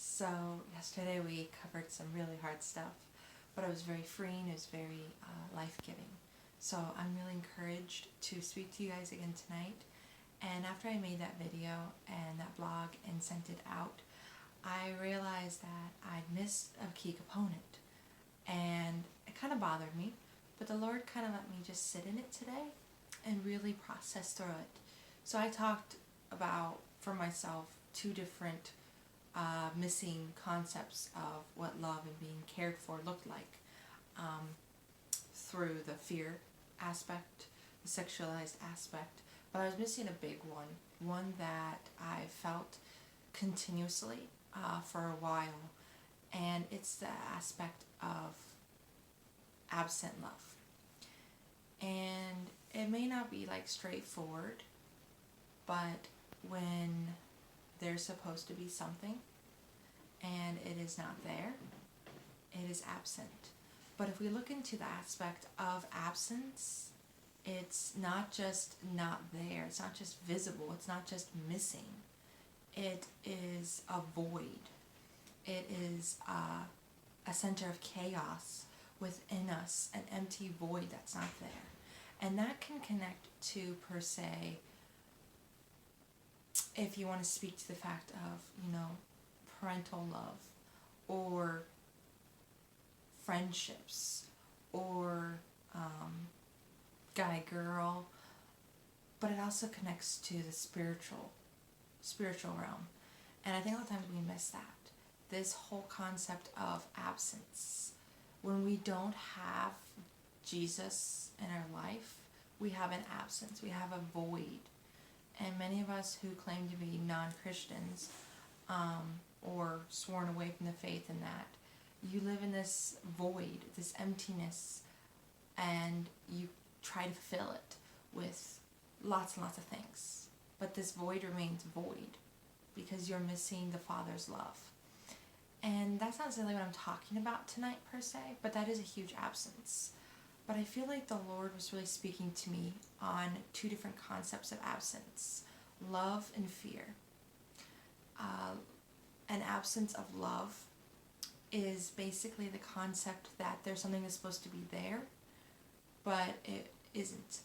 So yesterday we covered some really hard stuff, but it was very freeing, it was very life-giving. So I'm really encouraged to speak to you guys again tonight. And after I made that video and that blog and sent it out, I realized that I'd missed a key component. And it kind of bothered me, but the Lord kind of let me just sit in it today and really process through it. So I talked about, for myself, two different missing concepts of what love and being cared for looked like through the fear aspect, the sexualized aspect. But I was missing a big one that I felt continuously for a while, and it's the aspect of absent love. And it may not be like straightforward, but when there's supposed to be something and it is not there, it is absent. But if we look into the aspect of absence, it's not just not there, it's not just visible, it's not just missing. It is a void. It is a center of chaos within us, an empty void that's not there. And that can connect to, per se, if you want to speak to the fact of, parental love, or friendships, or guy-girl, but it also connects to the spiritual realm. And I think a lot of times we miss that. This whole concept of absence. When we don't have Jesus in our life, we have an absence, we have a void. And many of us who claim to be non-Christians, or sworn away from the faith in that, you live in this void, this emptiness, and you try to fill it with lots and lots of things. But this void remains void because you're missing the Father's love. And that's not necessarily what I'm talking about tonight per se, but that is a huge absence. But I feel like the Lord was really speaking to me on two different concepts of absence: love and fear. An absence of love is basically the concept that there's something that's supposed to be there, but it isn't.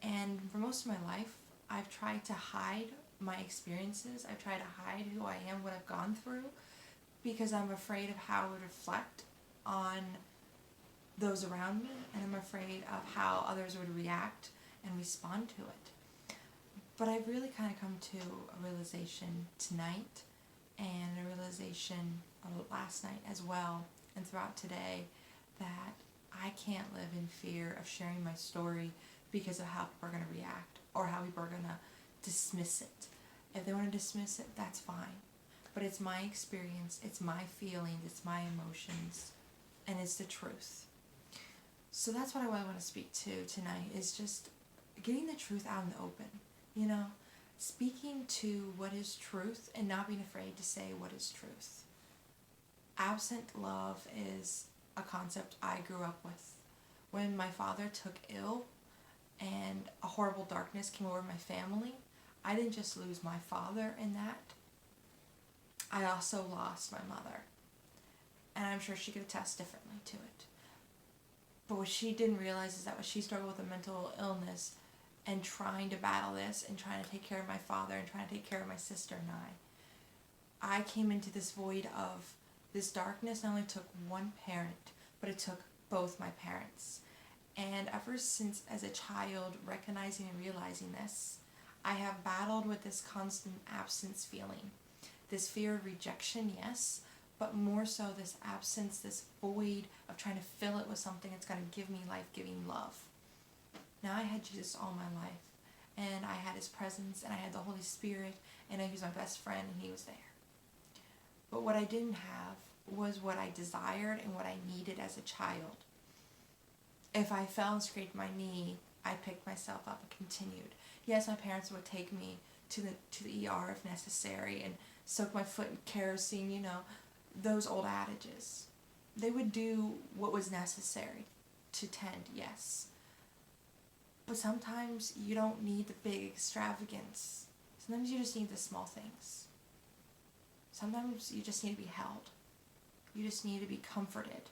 And for most of my life, I've tried to hide my experiences. I've tried to hide who I am, what I've gone through, because I'm afraid of how it would reflect on those around me, and I'm afraid of how others would react and respond to it. But I've really kind of come to a realization tonight, and a realization last night as well, and throughout today, that I can't live in fear of sharing my story because of how people are going to react, or how people are going to dismiss it. If they want to dismiss it, that's fine. But it's my experience, it's my feelings, it's my emotions, and it's the truth. So that's what I want to speak to tonight, is just getting the truth out in the open, speaking to what is truth and not being afraid to say what is truth. Absent love is a concept I grew up with. When my father took ill and a horrible darkness came over my family, I didn't just lose my father in that, I also lost my mother. And I'm sure she could attest differently to it. But what she didn't realize is that when she struggled with a mental illness and trying to battle this and trying to take care of my father and trying to take care of my sister and I came into this void of this darkness. Not only took one parent, but it took both my parents. And ever since, as a child, recognizing and realizing this, I have battled with this constant absence feeling. This fear of rejection, yes, but more so this absence, this void of trying to fill it with something that's going to give me life-giving love. Now I had Jesus all my life, and I had his presence, and I had the Holy Spirit, and he was my best friend, and he was there. But what I didn't have was what I desired and what I needed as a child. If I fell and scraped my knee, I picked myself up and continued. Yes, my parents would take me to the ER if necessary and soak my foot in kerosene, those old adages. They would do what was necessary to tend, yes. But sometimes you don't need the big extravagance. Sometimes you just need the small things. Sometimes you just need to be held. You just need to be comforted.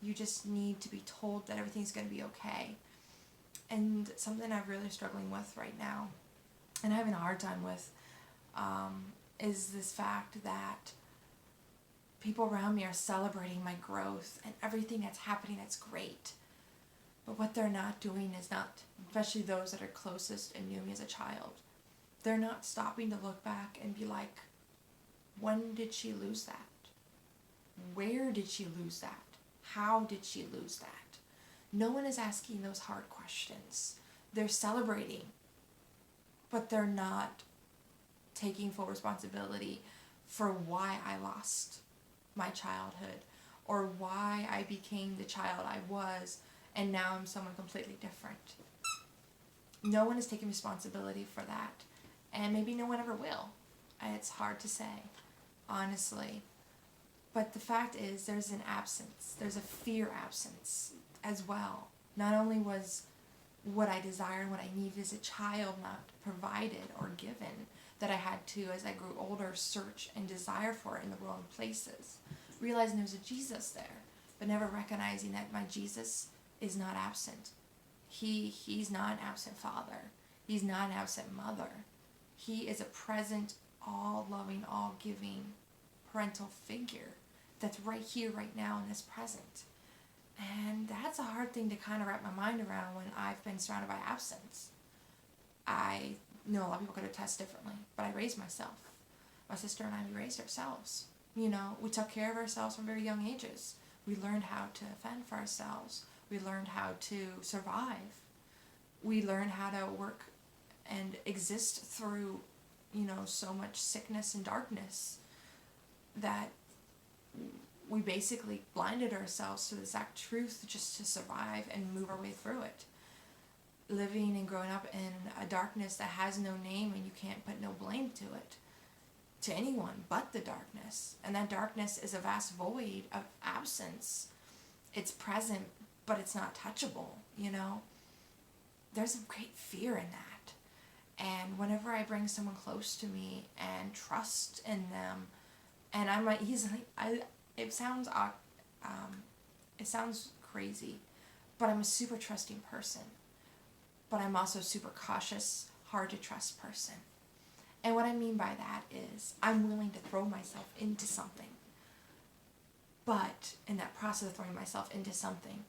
You just need to be told that everything's going to be okay. And something I'm really struggling with right now, and having a hard time with, is this fact that people around me are celebrating my growth and everything that's happening that's great. But what they're not doing is not, especially those that are closest and knew me as a child, they're not stopping to look back and be like, when did she lose that? Where did she lose that? How did she lose that? No one is asking those hard questions. They're celebrating, but they're not taking full responsibility for why I lost my childhood or why I became the child I was and now I'm someone completely different. No one is taking responsibility for that, and maybe no one ever will. It's hard to say, honestly. But the fact is, there's an absence. There's a fear absence as well. Not only was what I desired, what I needed as a child not provided or given, that I had to, as I grew older, search and desire for it in the wrong places. Realizing there's a Jesus there, but never recognizing that my Jesus is not absent. He's not an absent father. He's not an absent mother. He is a present, all-loving, all-giving parental figure that's right here, right now, in this present. And that's a hard thing to kind of wrap my mind around when I've been surrounded by absence. I know a lot of people could attest differently, but I raised myself. My sister and I, we raised ourselves. You know, we took care of ourselves from very young ages. We learned how to fend for ourselves. We learned how to survive. We learned how to work and exist through, you know, so much sickness and darkness that we basically blinded ourselves to the exact truth just to survive and move our way through it. Living and growing up in a darkness that has no name and you can't put no blame to it, to anyone but the darkness. And that darkness is a vast void of absence. It's present, but it's not touchable, you know. There's a great fear in that. And whenever I bring someone close to me and trust in them, and I might easily, it sounds crazy, but I'm a super trusting person. But I'm also super cautious, hard to trust person. And what I mean by that is I'm willing to throw myself into something. But in that process of throwing myself into something,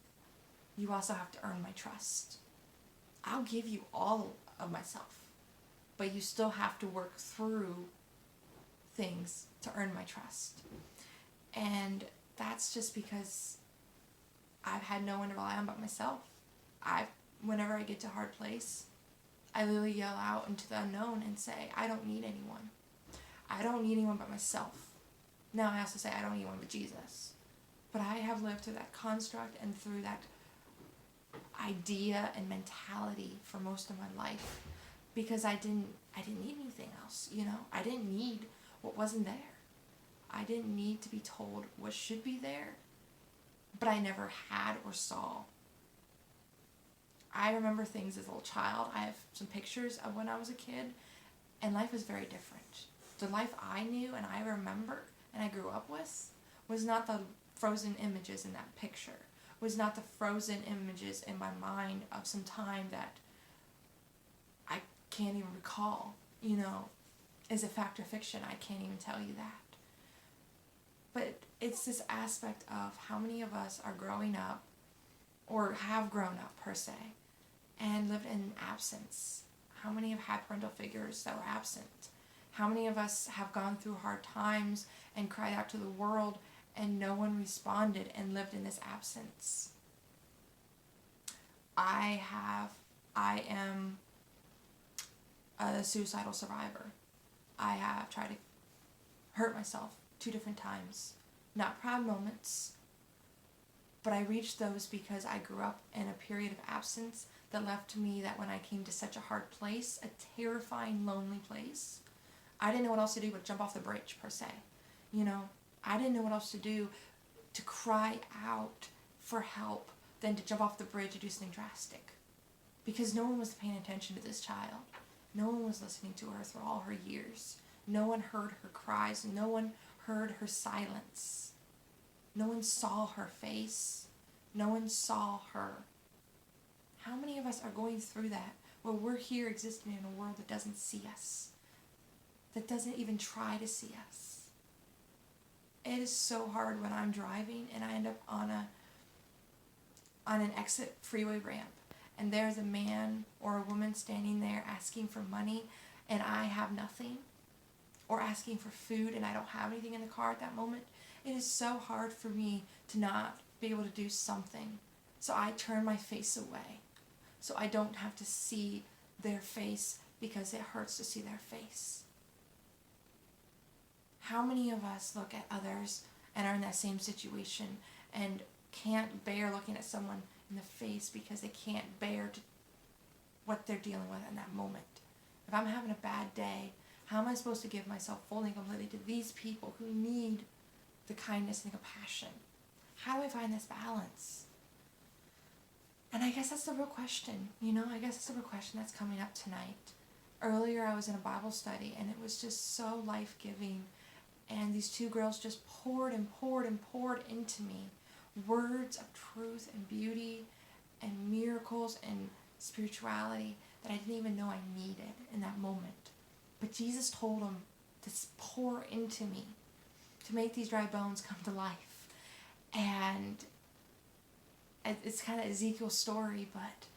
you also have to earn my trust. I'll give you all of myself, but you still have to work through things to earn my trust. And that's just because I've had no one to rely on but myself. Whenever I get to a hard place, I literally yell out into the unknown and say, I don't need anyone. I don't need anyone but myself. Now I also say I don't need anyone but Jesus. But I have lived through that construct and through that idea and mentality for most of my life because I didn't need anything else, you know. I didn't need what wasn't there. I didn't need to be told what should be there, but I never had or saw. I remember things as a little child. I have some pictures of when I was a kid, and life was very different. The life I knew and I remember and I grew up with was not the frozen images in that picture, was not the frozen images in my mind of some time that I can't even recall, you know. Is it fact or fiction? I can't even tell you that. But it's this aspect of how many of us are growing up or have grown up per se and lived in absence. How many have had parental figures that were absent? How many of us have gone through hard times and cried out to the world and no one responded and lived in this absence? I am a suicidal survivor. I have tried to hurt myself 2 different times. Not proud moments, but I reached those because I grew up in a period of absence that left me that when I came to such a hard place, a terrifying, lonely place, I didn't know what else to do but jump off the bridge, per se. You know, I didn't know what else to do to cry out for help than to jump off the bridge and do something drastic. Because no one was paying attention to this child. No one was listening to her through all her years. No one heard her cries. No one heard her silence. No one saw her face. No one saw her. How many of us are going through that, where we're here existing in a world that doesn't see us, that doesn't even try to see us? It is so hard when I'm driving and I end up on an exit freeway ramp, and there's a man or a woman standing there asking for money and I have nothing, or asking for food and I don't have anything in the car at that moment. It is so hard for me to not be able to do something. So I turn my face away so I don't have to see their face, because it hurts to see their face. How many of us look at others and are in that same situation and can't bear looking at someone in the face because they can't bear what they're dealing with in that moment? If I'm having a bad day, how am I supposed to give myself fully and completely to these people who need the kindness and the compassion? How do I find this balance? And I guess that's the real question, I guess that's the real question that's coming up tonight. Earlier I was in a Bible study and it was just so life-giving, and these two girls just poured and poured and poured into me words of truth and beauty and miracles and spirituality that I didn't even know I needed in that moment. But Jesus told them to pour into me, to make these dry bones come to life. And it's kind of Ezekiel's story, but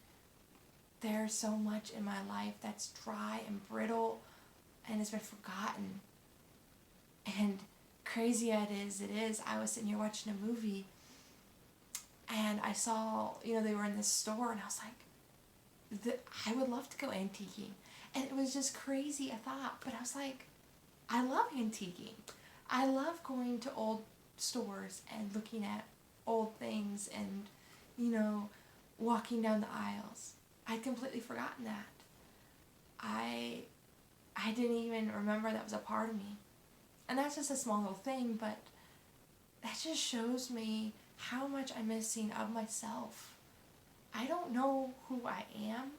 there's so much in my life that's dry and brittle and has been forgotten. And crazy it is, I was sitting here watching a movie and I saw, they were in this store, and I was like, I would love to go antiquing. And it was just crazy, I thought, but I was like, I love antiquing. I love going to old stores and looking at old things and, walking down the aisles. I'd completely forgotten that. I didn't even remember that was a part of me. And that's just a small little thing, but that just shows me how much I'm missing of myself. I don't know who I am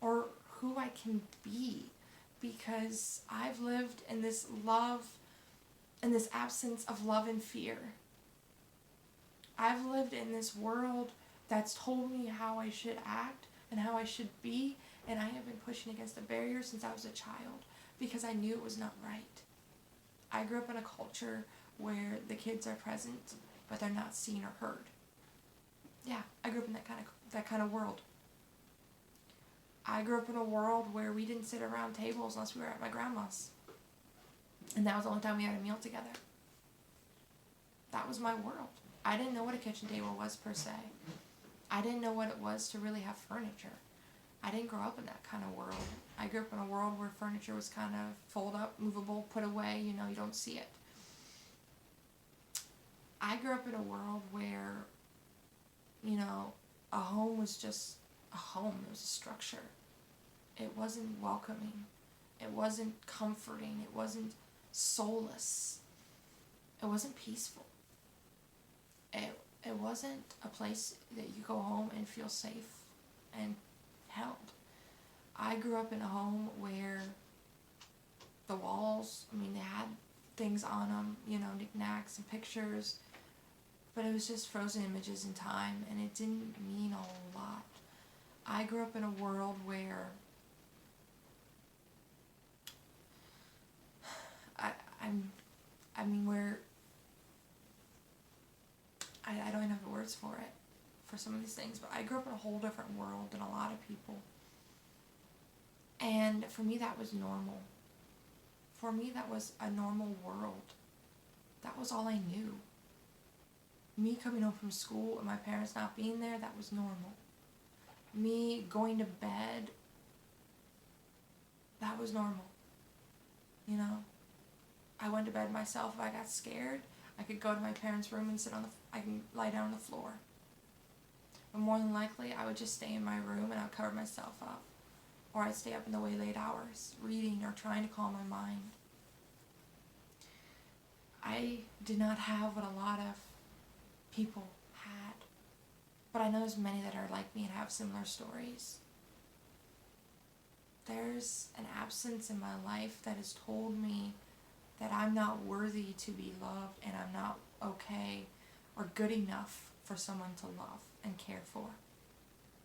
or who I can be, because I've lived in this absence of love and fear. I've lived in this world that's told me how I should act and how I should be, and I have been pushing against the barrier since I was a child because I knew it was not right. I grew up in a culture where the kids are present, but they're not seen or heard. Yeah, I grew up in that kind of world. I grew up in a world where we didn't sit around tables unless we were at my grandma's. And that was the only time we had a meal together. That was my world. I didn't know what a kitchen table was per se. I didn't know what it was to really have furniture. I didn't grow up in that kind of world. I grew up in a world where furniture was kind of fold up, movable, put away, you don't see it. I grew up in a world where, a home was just a home. It was a structure. It wasn't welcoming. It wasn't comforting. It wasn't soulless. It wasn't peaceful. It wasn't a place that you go home and feel safe and held. I grew up in a home where the walls, they had things on them, knickknacks and pictures, but it was just frozen images in time, and it didn't mean a whole lot. I grew up in a world where where I don't even have the words for it, for some of these things, but I grew up in a whole different world than a lot of people. And for me, that was normal. For me, that was a normal world. That was all I knew. Me coming home from school and my parents not being there, that was normal. Me going to bed, that was normal. I went to bed myself. If I got scared, I could go to my parents' room and I can lie down on the floor. But more than likely, I would just stay in my room and I'd cover myself up. Or I'd stay up in the way late hours, reading or trying to calm my mind. I did not have what a lot of people had. But I know there's many that are like me and have similar stories. There's an absence in my life that has told me that I'm not worthy to be loved and I'm not okay or good enough for someone to love and care for.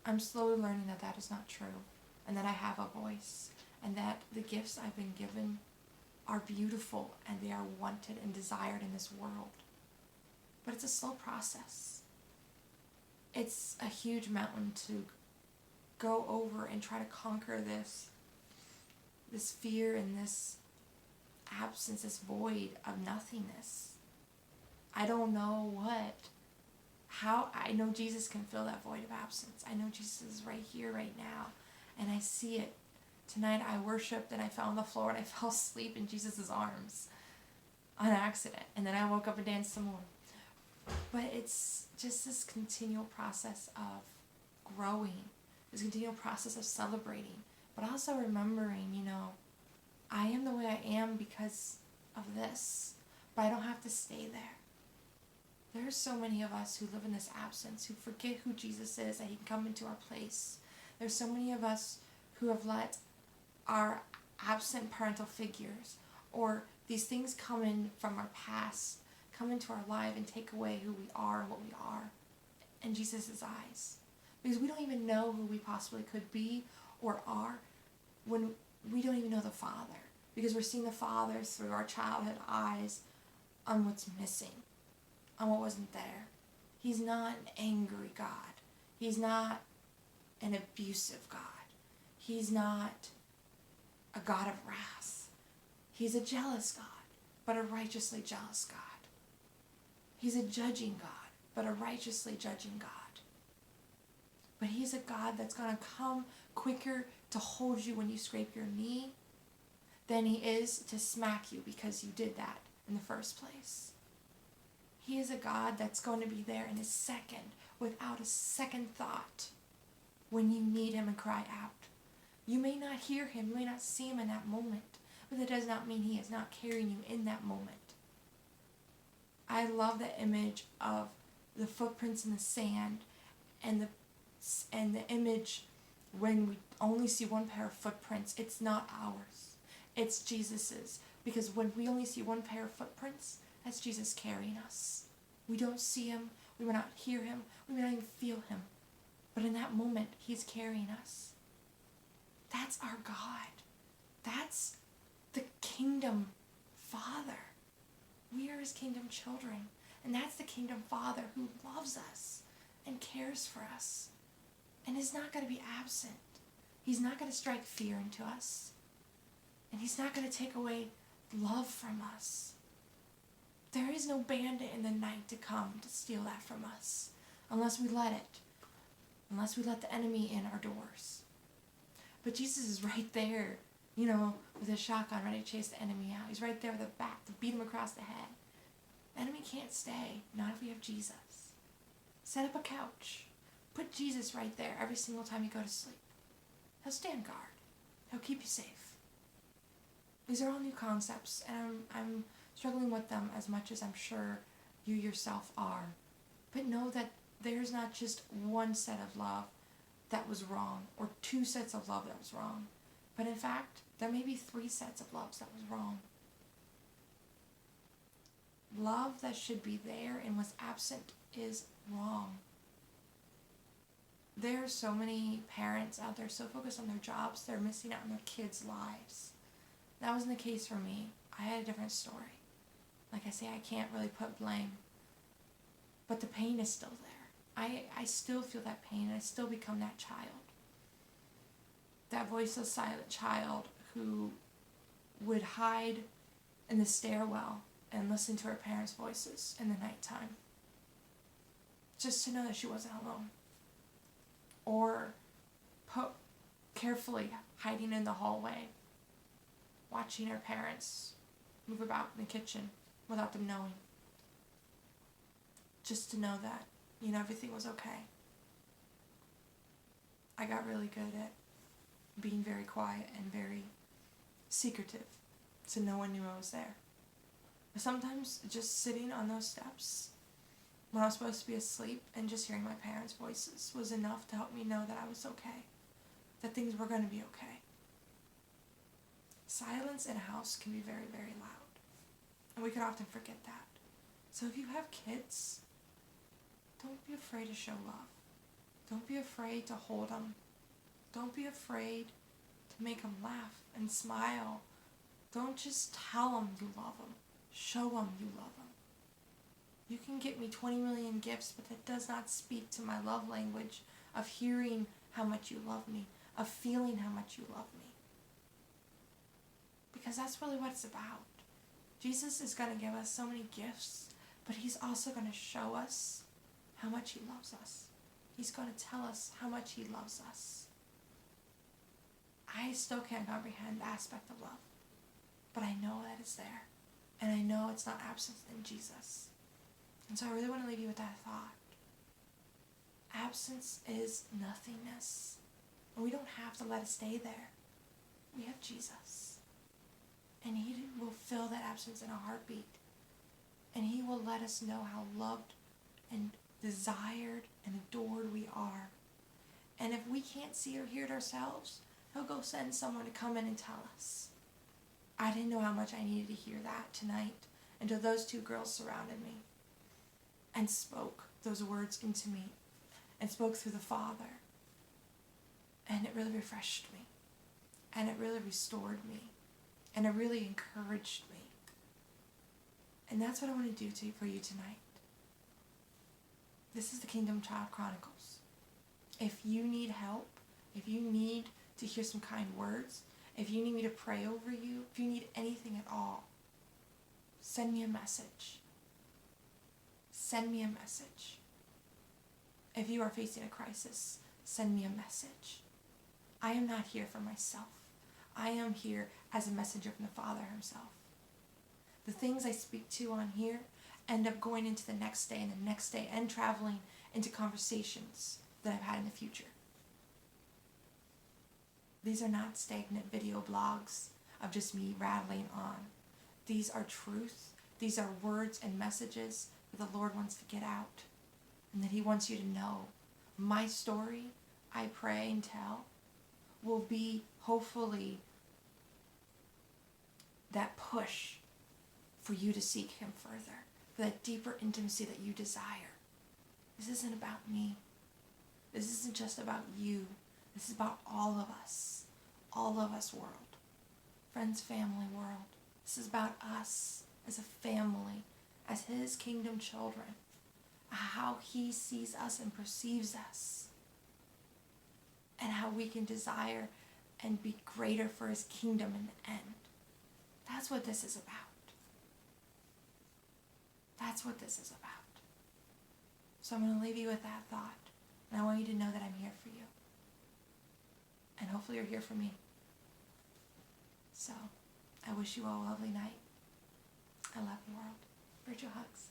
I'm slowly learning that that is not true, and that I have a voice, and that the gifts I've been given are beautiful and they are wanted and desired in this world. But it's a slow process. It's a huge mountain to go over and try to conquer this fear and this absence, this void of nothingness. I don't know how I know Jesus can fill that void of absence. I know Jesus is right here, right now, and I see it. Tonight I worshiped and I fell on the floor and I fell asleep in Jesus' arms on accident, and then I woke up and danced some more. But it's just this continual process of growing, this continual process of celebrating, but also remembering, I am the way I am because of this, but I don't have to stay there. There are so many of us who live in this absence, who forget who Jesus is, that he can come into our place. There's so many of us who have let our absent parental figures or these things come in from our past, come into our life and take away who we are and what we are in Jesus' eyes. Because we don't even know who we possibly could be or are when we don't even know the Father. Because we're seeing the Father through our childhood eyes on what's missing, on what wasn't there. He's not an angry God. He's not an abusive God. He's not a God of wrath. He's a jealous God, but a righteously jealous God. He's a judging God, but a righteously judging God. But he's a God that's going to come quicker to hold you when you scrape your knee than he is to smack you because you did that in the first place. He is a God that's going to be there in a second, without a second thought, when you need him and cry out. You may not hear him, you may not see him in that moment, but that does not mean he is not carrying you in that moment. I love the image of the footprints in the sand and the image when we only see one pair of footprints. It's not ours. It's Jesus's. Because when we only see one pair of footprints, that's Jesus carrying us. We don't see him. We may not hear him. We may not even feel him. But in that moment, he's carrying us. That's our God. That's the Kingdom Father. We are his kingdom children. And that's the Kingdom Father who loves us and cares for us and is not going to be absent. He's not going to strike fear into us. And he's not going to take away love from us. There is no bandit in the night to come to steal that from us unless we let it. Unless we let the enemy in our doors. But Jesus is right there, with his shotgun ready to chase the enemy out. He's right there with a bat to beat him across the head. The enemy can't stay, not if we have Jesus. Set up a couch. Put Jesus right there every single time you go to sleep. He'll stand guard. He'll keep you safe. These are all new concepts, and I'm struggling with them as much as I'm sure you yourself are. But know that there's not just one set of love that was wrong, or two sets of love that was wrong. But in fact, there may be 3 sets of loves that was wrong. Love that should be there and was absent is wrong. There are so many parents out there so focused on their jobs, they're missing out on their kids' lives. That wasn't the case for me. I had a different story. Like I say, I can't really put blame. But the pain is still there. I still feel that pain, and I still become that child. That voiceless, silent child who would hide in the stairwell and listen to her parents' voices in the nighttime. Just to know that she wasn't alone. Or carefully hiding in the hallway, watching her parents move about in the kitchen without them knowing. Just to know that, everything was okay. I got really good at being very quiet and very secretive, so no one knew I was there. But sometimes just sitting on those steps when I was supposed to be asleep and just hearing my parents' voices was enough to help me know that I was okay, that things were going to be okay. Silence in a house can be very, very loud. And we can often forget that. So if you have kids, don't be afraid to show love. Don't be afraid to hold them. Don't be afraid to make them laugh and smile. Don't just tell them you love them. Show them you love them. You can get me 20 million gifts, but that does not speak to my love language of hearing how much you love me, of feeling how much you love me. Because that's really what it's about. Jesus is going to give us so many gifts, but he's also going to show us how much he loves us. He's going to tell us how much he loves us. I still can't comprehend the aspect of love, but I know that it's there, and I know it's not absent in Jesus. And so I really want to leave you with that thought. Absence is nothingness, and we don't have to let it stay there. We have Jesus, and he will fill that absence in a heartbeat, and he will let us know how loved and desired and adored we are. And if we can't see or hear it ourselves, he'll go send someone to come in and tell us. I didn't know how much I needed to hear that tonight until those two girls surrounded me and spoke those words into me and spoke through the Father. And it really refreshed me, and it really restored me, and it really encouraged me. And that's what I want to do for you tonight. This is the KingdomChild Chronicles. If you need help, if you need to hear some kind words, if you need me to pray over you, if you need anything at all, send me a message. Send me a message. If you are facing a crisis, send me a message. I am not here for myself. I am here as a messenger from the Father himself. The things I speak to on here end up going into the next day and the next day and traveling into conversations that I've had in the future. These are not stagnant video blogs of just me rattling on. These are truth. These are words and messages that the Lord wants to get out and that he wants you to know. My story, I pray and tell, will be hopefully that push for you to seek him further, for that deeper intimacy that you desire. This isn't about me. This isn't just about you. This is about all of us world. Friends, family, world. This is about us as a family, as his kingdom children, how he sees us and perceives us, and how we can desire and be greater for his kingdom in the end. That's what this is about. That's what this is about. So I'm going to leave you with that thought. And I want you to know that I'm here for you. And hopefully you're here for me. So I wish you all a lovely night. I love you, world. Virtual hugs.